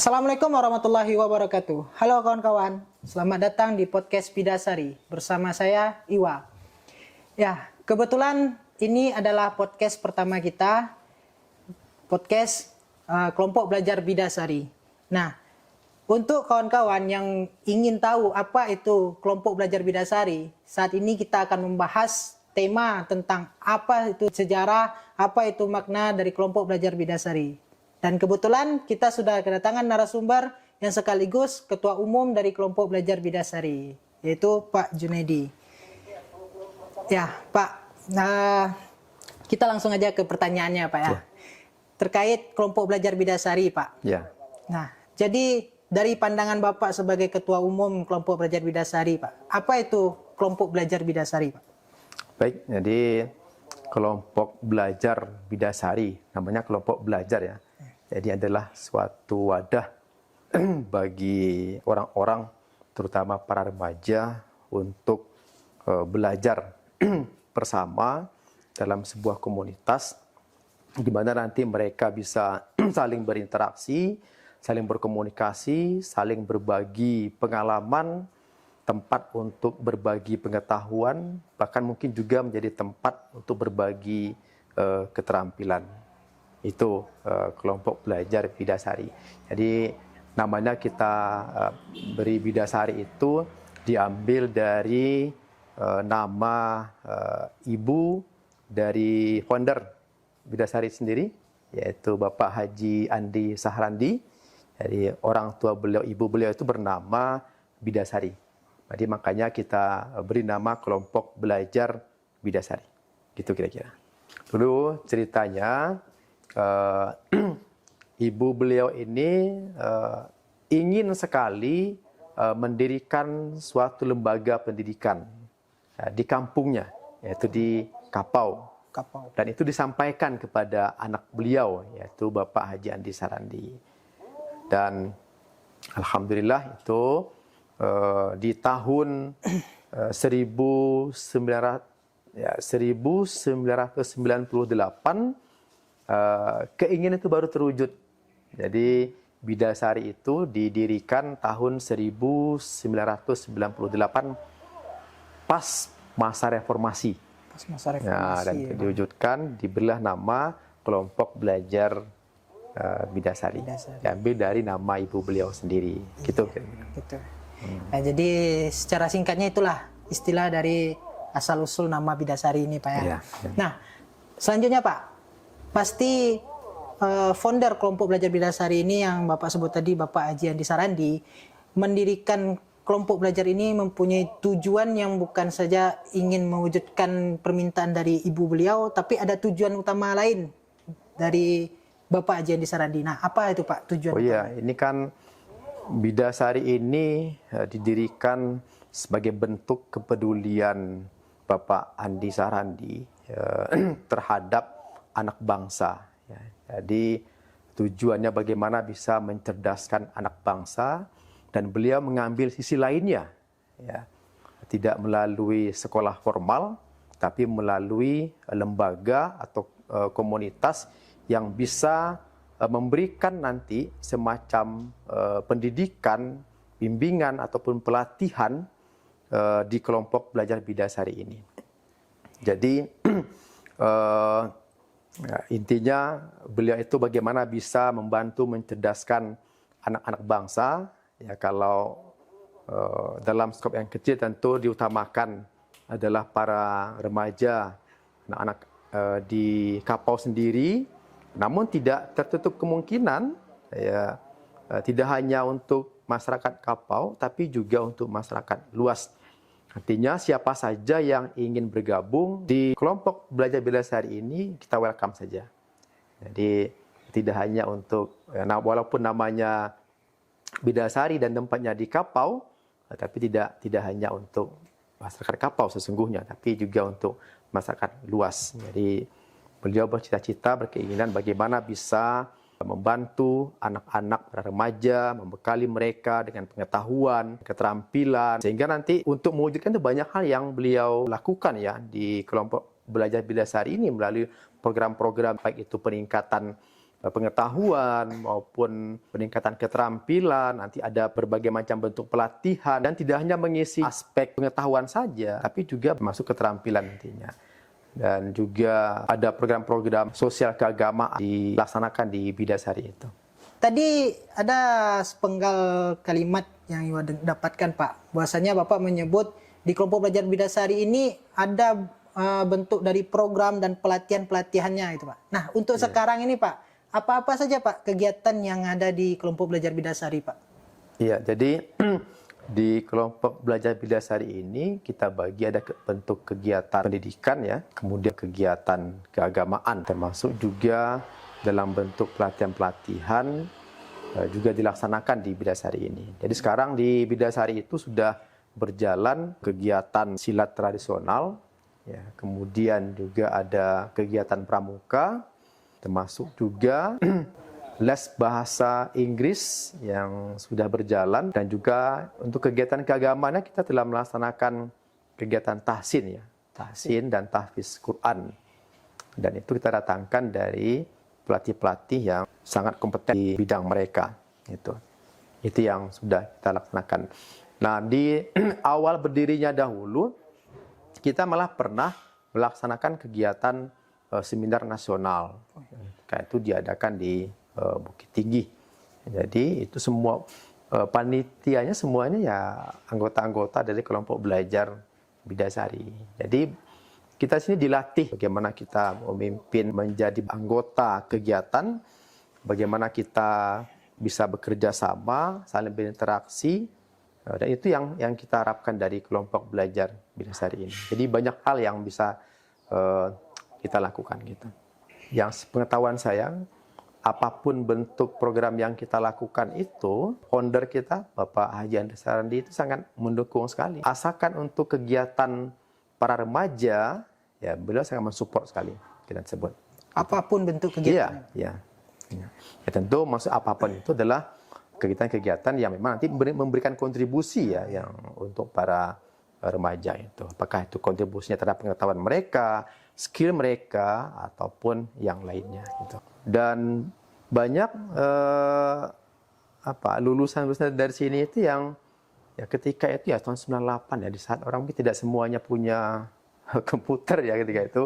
Assalamualaikum warahmatullahi wabarakatuh. Halo kawan-kawan, selamat datang di podcast Bidasari bersama saya Iwa. Ya, kebetulan ini adalah podcast pertama kita, podcast kelompok belajar Bidasari. Nah, untuk kawan-kawan yang ingin tahu apa itu kelompok belajar Bidasari, saat ini kita akan membahas tema tentang apa itu sejarah, apa itu makna dari kelompok belajar Bidasari. Dan kebetulan kita sudah kedatangan narasumber yang sekaligus Ketua Umum dari Kelompok Belajar Bidasari, yaitu Pak Junaidi. Ya, Pak, kita langsung aja ke pertanyaannya, Pak ya. Terkait Kelompok Belajar Bidasari, Pak. Ya. Nah, jadi dari pandangan Bapak sebagai Ketua Umum Kelompok Belajar Bidasari, Pak, apa itu Kelompok Belajar Bidasari, Pak? Baik, jadi kelompok belajar Bidasari, namanya kelompok belajar ya. Jadi adalah suatu wadah bagi orang-orang, terutama para remaja, untuk belajar bersama dalam sebuah komunitas, di mana nanti mereka bisa saling berinteraksi, saling berkomunikasi, saling berbagi pengalaman, tempat untuk berbagi pengetahuan, bahkan mungkin juga menjadi tempat untuk berbagi keterampilan. Itu kelompok belajar Bidasari. Jadi namanya kita beri Bidasari itu diambil dari nama ibu dari founder Bidasari sendiri, yaitu Bapak Haji Andi Sahrandi. Jadi orang tua beliau, ibu beliau itu bernama Bidasari. Jadi makanya kita beri nama kelompok belajar Bidasari. Gitu kira-kira. Dulu ceritanya, ibu beliau ini ingin sekali mendirikan suatu lembaga pendidikan di kampungnya, yaitu di Kapau. Dan itu disampaikan kepada anak beliau, yaitu Bapak Haji Andi Sahrandi. Dan alhamdulillah itu di tahun 1998 keinginan itu baru terwujud. Jadi Bidasari itu didirikan tahun 1998 pas masa reformasi. Dan diwujudkan, diberilah nama kelompok belajar Bidasari. Diambil dari nama ibu beliau sendiri. Gitu. Nah, jadi secara singkatnya itulah istilah dari asal-usul nama Bidasari ini, Pak ya. Nah, selanjutnya Pak, pasti founder kelompok belajar Bidasari ini yang Bapak sebut tadi, Bapak Haji Andi Sahrandi, mendirikan kelompok belajar ini mempunyai tujuan yang bukan saja ingin mewujudkan permintaan dari ibu beliau, tapi ada tujuan utama lain dari Bapak Haji Andi Sahrandi. Nah, apa itu Pak tujuan utama? Iya, ini kan Bidasari ini didirikan sebagai bentuk kepedulian Bapak Andi Sahrandi terhadap anak bangsa. Jadi tujuannya bagaimana bisa mencerdaskan anak bangsa, dan beliau mengambil sisi lainnya, tidak melalui sekolah formal, tapi melalui lembaga atau komunitas yang bisa memberikan nanti semacam pendidikan, bimbingan ataupun pelatihan di kelompok belajar Bidasari ini. Jadi intinya beliau itu bagaimana bisa membantu mencerdaskan anak-anak bangsa. Ya, kalau dalam skop yang kecil tentu diutamakan adalah para remaja, anak-anak di Kapau sendiri. Namun tidak tertutup kemungkinan, ya, tidak hanya untuk masyarakat Kapau, tapi juga untuk masyarakat luas. Artinya siapa saja yang ingin bergabung di kelompok belajar Bidasari ini, kita welcome saja. Jadi tidak hanya untuk, walaupun namanya Bidasari dan tempatnya di Kapau, tapi tidak hanya untuk masyarakat Kapau sesungguhnya, tapi juga untuk masyarakat luas. Jadi beliau bercita-cita, berkeinginan bagaimana bisa membantu anak-anak dan remaja, membekali mereka dengan pengetahuan, keterampilan, sehingga nanti untuk mewujudkan itu banyak hal yang beliau lakukan ya di kelompok belajar Bidasari ini melalui program-program, baik itu peningkatan pengetahuan maupun peningkatan keterampilan, nanti ada berbagai macam bentuk pelatihan, dan tidak hanya mengisi aspek pengetahuan saja, tapi juga masuk keterampilan nantinya. Dan juga ada program-program sosial keagamaan dilaksanakan di Bidasari itu. Tadi ada sepenggal kalimat yang Iwa dapatkan, Pak. Bahwasanya Bapak menyebut di kelompok belajar Bidasari ini ada bentuk dari program dan pelatihan-pelatihannya itu, Pak. Nah, untuk sekarang ini, Pak, apa-apa saja, Pak, kegiatan yang ada di kelompok belajar Bidasari, Pak? Iya, jadi di kelompok belajar Bidasari ini kita bagi ada bentuk kegiatan pendidikan ya, kemudian kegiatan keagamaan, termasuk juga dalam bentuk pelatihan-pelatihan juga dilaksanakan di Bidasari ini. Jadi sekarang di Bidasari itu sudah berjalan kegiatan silat tradisional, ya, kemudian juga ada kegiatan pramuka, termasuk juga les bahasa Inggris yang sudah berjalan, dan juga untuk kegiatan keagamaannya kita telah melaksanakan kegiatan tahsin ya, tahsin dan tahfiz Quran. Dan itu kita datangkan dari pelatih-pelatih yang sangat kompeten di bidang mereka. Itu yang sudah kita laksanakan. Nah, di awal berdirinya dahulu kita malah pernah melaksanakan kegiatan seminar nasional. Kayak itu diadakan di Bukit Tinggi. Jadi itu semua panitianya semuanya ya anggota-anggota dari kelompok belajar Bidasari. Jadi kita sini dilatih bagaimana kita memimpin menjadi anggota kegiatan, bagaimana kita bisa bekerja sama, saling berinteraksi, dan itu yang kita harapkan dari kelompok belajar Bidasari ini. Jadi banyak hal yang bisa kita lakukan gitu. Yang pengetahuan saya, apapun bentuk program yang kita lakukan itu, founder kita, Bapak Haji Andri Sarandi itu sangat mendukung sekali. Asalkan untuk kegiatan para remaja, ya beliau sangat mensupport sekali kita sebut. Apapun bentuk kegiatan. Iya. Ya, tentu maksud apapun itu adalah kegiatan-kegiatan yang memang nanti memberikan kontribusi ya yang untuk para remaja itu. Apakah itu kontribusinya terhadap pengetahuan mereka, skill mereka, ataupun yang lainnya gitu. Dan banyak lulusan-lulusan dari sini itu yang ya ketika itu ya tahun 98 ya, di saat orang mungkin tidak semuanya punya komputer ya ketika itu.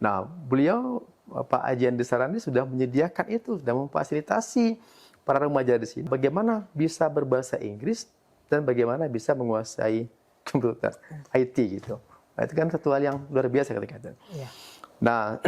Nah, beliau Pak Haji Andri Sarandi sudah menyediakan itu, sudah memfasilitasi para remaja di sini bagaimana bisa berbahasa Inggris dan bagaimana bisa menguasai komputer, IT gitu. Nah, itu kan satu hal yang luar biasa ketika itu. Iya. Nah,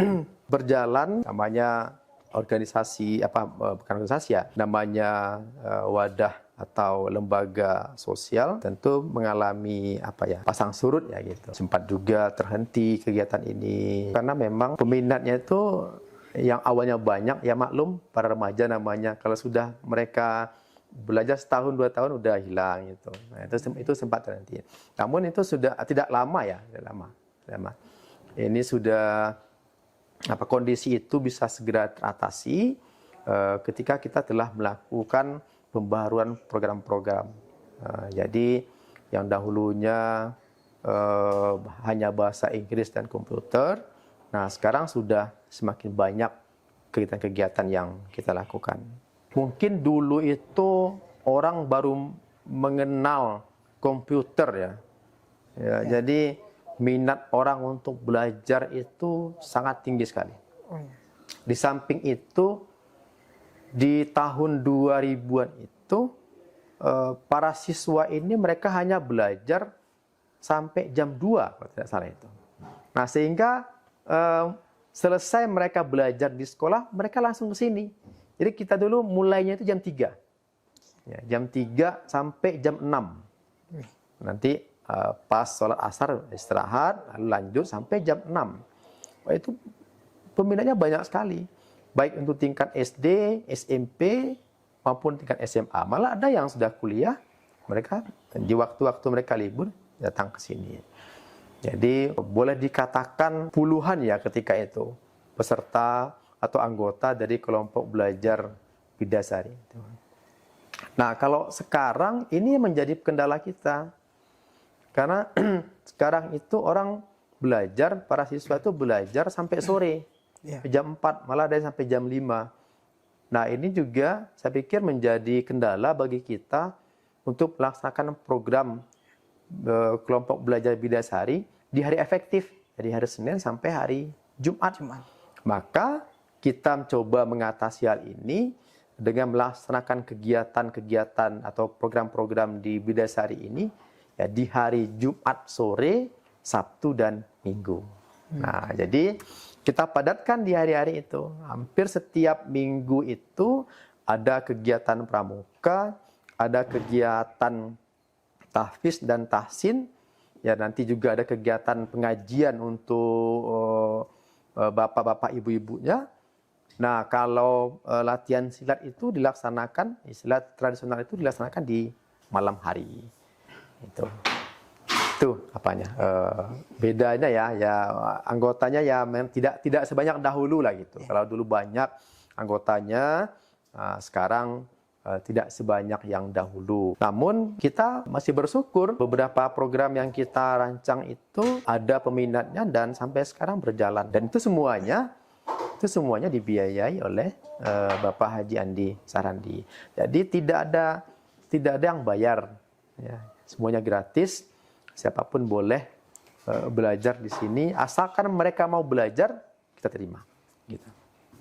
berjalan namanya organisasi bukan organisasi ya, namanya wadah atau lembaga sosial tentu mengalami pasang surut ya gitu. Sempat juga terhenti kegiatan ini karena memang peminatnya itu yang awalnya banyak ya, maklum para remaja namanya kalau sudah mereka belajar setahun 2 tahun udah hilang gitu. Nah, itu sempat terhenti. Namun itu sudah tidak lama ya, tidak lama. Ini sudah kondisi itu bisa segera teratasi ketika kita telah melakukan pembaharuan program-program. Jadi yang dahulunya hanya bahasa Inggris dan komputer, nah sekarang sudah semakin banyak kegiatan-kegiatan yang kita lakukan. Mungkin dulu itu orang baru mengenal komputer ya. Jadi minat orang untuk belajar itu sangat tinggi sekali. Di samping itu, di tahun 2000-an itu, para siswa ini mereka hanya belajar sampai jam 2, kalau tidak salah itu. Nah, sehingga selesai mereka belajar di sekolah, mereka langsung ke sini. Jadi kita dulu mulainya itu jam 3. Ya, jam 3 sampai jam 6. Nanti pas sholat asar istirahat, lalu lanjut sampai jam 6. Wah, itu peminatnya banyak sekali. Baik untuk tingkat SD, SMP, maupun tingkat SMA. Malah ada yang sudah kuliah, mereka di waktu-waktu mereka libur datang ke sini. Jadi boleh dikatakan puluhan ya ketika itu peserta atau anggota dari kelompok belajar Bidasari. Nah, kalau sekarang ini menjadi kendala kita. Karena sekarang itu orang belajar, para siswa itu belajar sampai sore. Jam 4, malah ada yang sampai jam 5. Nah, ini juga saya pikir menjadi kendala bagi kita untuk melaksanakan program kelompok belajar Bidasari di hari efektif, dari hari Senin sampai hari Jumat. Maka kita mencoba mengatasi hal ini dengan melaksanakan kegiatan-kegiatan atau program-program di Bidasari ini ya di hari Jumat sore, Sabtu dan Minggu. Nah, jadi kita padatkan di hari-hari itu. Hampir setiap minggu itu ada kegiatan pramuka, ada kegiatan tahfiz dan tahsin. Ya, nanti juga ada kegiatan pengajian untuk bapak-bapak ibu-ibunya. Nah, kalau latihan silat itu dilaksanakan, silat tradisional itu dilaksanakan di malam hari. Itu apanya? Bedanya ya anggotanya ya tidak sebanyak dahulu lah gitu. Kalau dulu banyak anggotanya, sekarang tidak sebanyak yang dahulu. Namun kita masih bersyukur beberapa program yang kita rancang itu ada peminatnya dan sampai sekarang berjalan. Dan itu semuanya dibiayai oleh Bapak Haji Andi Sarandi. Jadi tidak ada yang bayar, ya. Semuanya gratis. Siapapun boleh belajar di sini, asalkan mereka mau belajar, kita terima. Gitu.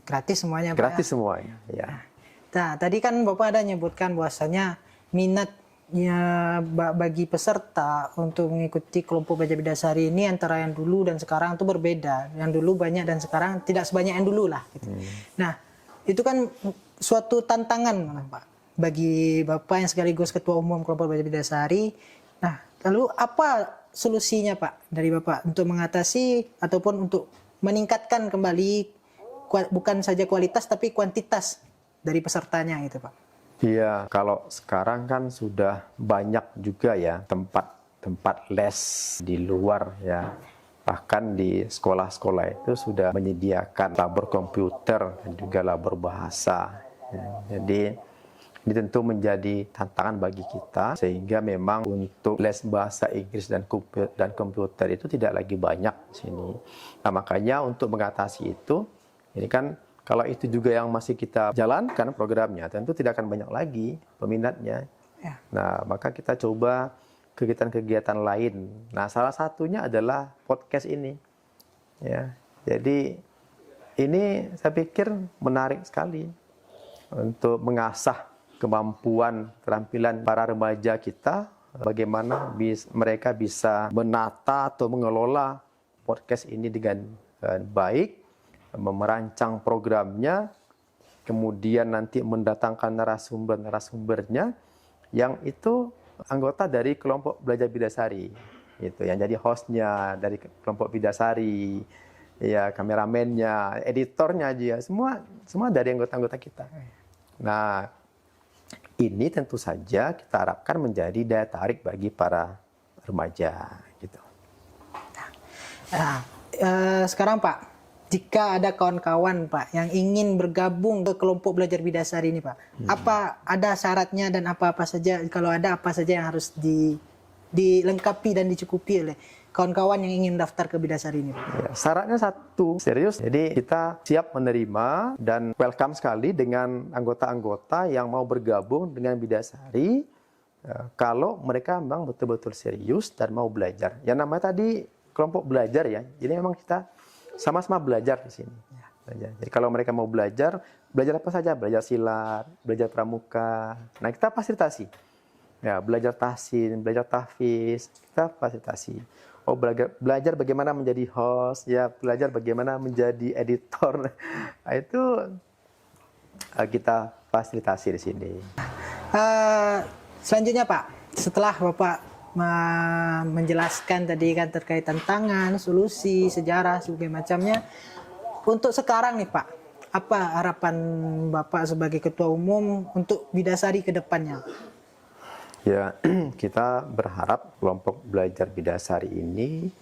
Gratis semuanya, Pak. Gratis semuanya, ya. Nah, tadi kan Bapak ada nyebutkan bahwasanya minatnya bagi peserta untuk mengikuti kelompok belajar Bidasari ini antara yang dulu dan sekarang itu berbeda. Yang dulu banyak dan sekarang tidak sebanyak yang dulu lah. Gitu. Nah, itu kan suatu tantangan, Pak, bagi Bapak yang sekaligus Ketua Umum kelompok belajar Bidasari. Nah, lalu apa solusinya, Pak, dari Bapak untuk mengatasi ataupun untuk meningkatkan kembali bukan saja kualitas tapi kuantitas dari pesertanya gitu, Pak? Iya, kalau sekarang kan sudah banyak juga ya tempat les di luar ya. Bahkan di sekolah-sekolah itu sudah menyediakan labor komputer dan juga labor bahasa. Ya, jadi ini tentu menjadi tantangan bagi kita sehingga memang untuk les bahasa Inggris dan komputer itu tidak lagi banyak di sini. Nah, makanya untuk mengatasi itu, ini kan kalau itu juga yang masih kita jalankan programnya, tentu tidak akan banyak lagi peminatnya. Ya. Nah, maka kita coba kegiatan-kegiatan lain. Nah, salah satunya adalah podcast ini. Ya, jadi ini saya pikir menarik sekali untuk mengasah kemampuan, keterampilan para remaja kita, bagaimana mereka bisa menata atau mengelola podcast ini dengan baik, merancang programnya, kemudian nanti mendatangkan narasumbernya, yang itu anggota dari kelompok belajar Bidasari, gitu, yang jadi hostnya dari kelompok Bidasari, ya kameramennya, editornya aja, semua dari anggota-anggota kita. Nah, ini tentu saja kita harapkan menjadi daya tarik bagi para remaja, gitu. Nah, sekarang Pak, jika ada kawan-kawan Pak yang ingin bergabung ke kelompok belajar Bidasari ini Pak, apa ada syaratnya dan apa-apa saja, kalau ada apa saja yang harus dilengkapi dan dicukupi oleh kawan-kawan yang ingin daftar ke Bidasari ini Pak? Ya, syaratnya satu, serius. Jadi kita siap menerima dan welcome sekali dengan anggota-anggota yang mau bergabung dengan Bidasari kalau mereka memang betul-betul serius dan mau belajar. Yang namanya tadi kelompok belajar ya, jadi memang kita sama-sama belajar di sini. Jadi kalau mereka mau belajar apa saja, belajar silat, belajar pramuka. Nah, kita fasilitasi. Ya, belajar tahsin, belajar tahfiz, kita fasilitasi. Oh, belajar bagaimana menjadi host, ya, belajar bagaimana menjadi editor. Nah, itu kita fasilitasi di sini. Selanjutnya Pak, setelah Bapak menjelaskan tadi kan terkait tantangan, solusi, sejarah, sebagainya macamnya, untuk sekarang nih Pak, apa harapan Bapak sebagai Ketua Umum untuk Bidasari ke depannya? Ya, kita berharap kelompok belajar Bidasari ini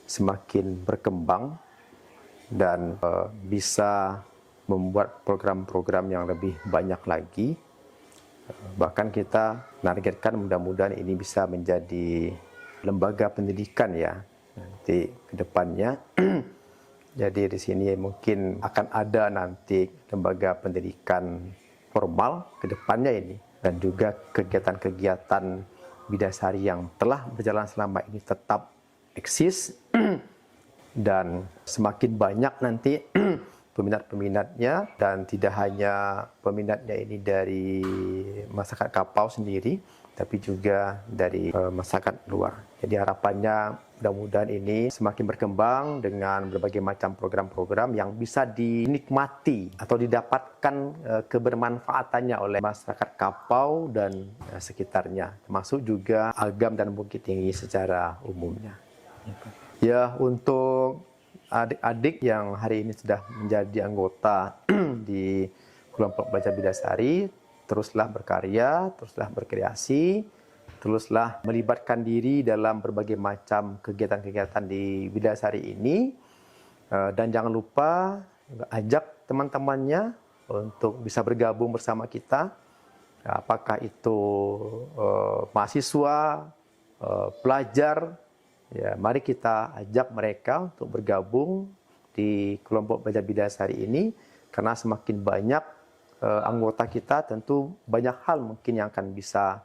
semakin berkembang dan bisa membuat program-program yang lebih banyak lagi. Bahkan kita menargetkan mudah-mudahan ini bisa menjadi lembaga pendidikan ya nanti ke depannya Jadi di sini mungkin akan ada nanti lembaga pendidikan formal ke depannya ini, dan juga kegiatan-kegiatan bidasari yang telah berjalan selama ini tetap eksis dan semakin banyak nanti peminat-peminatnya, dan tidak hanya peminatnya ini dari masyarakat Kapau sendiri, tapi juga dari masyarakat luar. Jadi harapannya mudah-mudahan ini semakin berkembang dengan berbagai macam program-program yang bisa dinikmati atau didapatkan kebermanfaatannya oleh masyarakat Kapau dan sekitarnya, termasuk juga Agam dan Bukit Tinggi secara umumnya. Ya, untuk adik-adik yang hari ini sudah menjadi anggota di kelompok belajar bidasari, teruslah berkarya, teruslah berkreasi, teruslah melibatkan diri dalam berbagai macam kegiatan-kegiatan di bidasari ini, dan jangan lupa ajak teman-temannya untuk bisa bergabung bersama kita, apakah itu mahasiswa, pelajar. Ya, mari kita ajak mereka untuk bergabung di kelompok belajar bidasari ini, karena semakin banyak anggota kita, tentu banyak hal mungkin yang akan bisa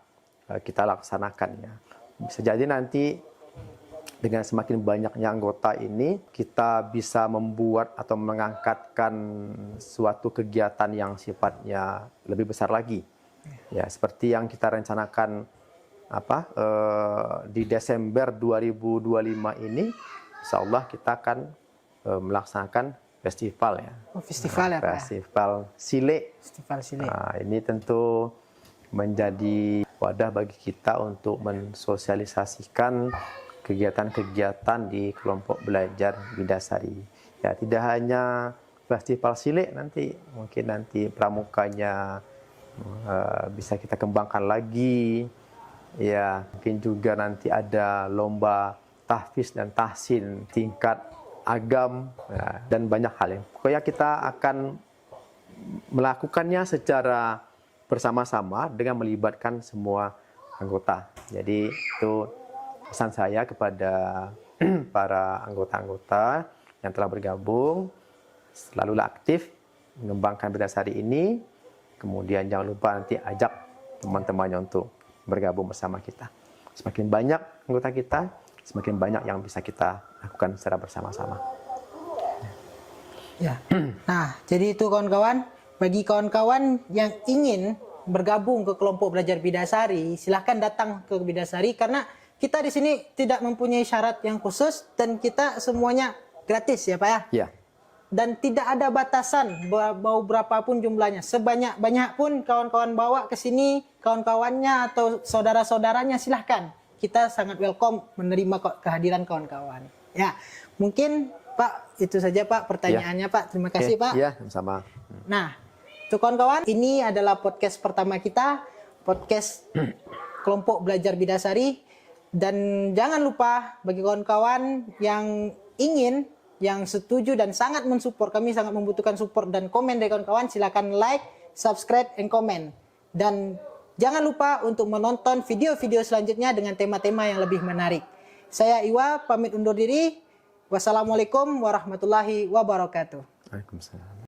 kita laksanakan. Ya. Bisa jadi nanti dengan semakin banyaknya anggota ini, kita bisa membuat atau mengangkatkan suatu kegiatan yang sifatnya lebih besar lagi. Ya, seperti yang kita rencanakan di Desember 2025 ini, insya Allah kita akan melaksanakan festival ya. Oh, festival ya Pak? Festival Sile. Festival Sile. Nah, ini tentu menjadi wadah bagi kita untuk mensosialisasikan kegiatan-kegiatan di kelompok belajar bidasari. Ya, tidak hanya festival Sile, mungkin nanti pramukanya bisa kita kembangkan lagi. Ya, mungkin juga nanti ada lomba tahfiz dan tahsin tingkat agam, ya, dan banyak hal yang pokoknya kita akan melakukannya secara bersama-sama dengan melibatkan semua anggota. Jadi itu pesan saya kepada para anggota-anggota yang telah bergabung, selalulah aktif mengembangkan bidasari ini, kemudian jangan lupa nanti ajak teman-temannya untuk bergabung bersama kita. Semakin banyak anggota kita, semakin banyak yang bisa kita lakukan secara bersama-sama. Ya. Nah, jadi itu kawan-kawan, bagi kawan-kawan yang ingin bergabung ke kelompok belajar bidasari, silahkan datang ke bidasari, karena kita di sini tidak mempunyai syarat yang khusus dan kita semuanya gratis ya Pak ya. Ya. Dan tidak ada batasan mau berapapun jumlahnya, sebanyak-banyak pun kawan-kawan bawa ke sini, kawan-kawannya atau saudara-saudaranya, silahkan. Kita sangat welcome menerima kehadiran kawan-kawan. Ya, mungkin Pak itu saja Pak pertanyaannya Pak. Terima kasih Pak. Iya, sama. Nah, itu kawan-kawan, ini adalah podcast pertama kita, podcast kelompok belajar bidasari. Dan jangan lupa bagi kawan-kawan yang ingin, yang setuju dan sangat mensupport, kami sangat membutuhkan support dan komen dari kawan-kawan, silakan like, subscribe, and comment. Dan jangan lupa untuk menonton video-video selanjutnya dengan tema-tema yang lebih menarik. Saya Iwa, pamit undur diri. Wassalamualaikum warahmatullahi wabarakatuh. Waalaikumsalam.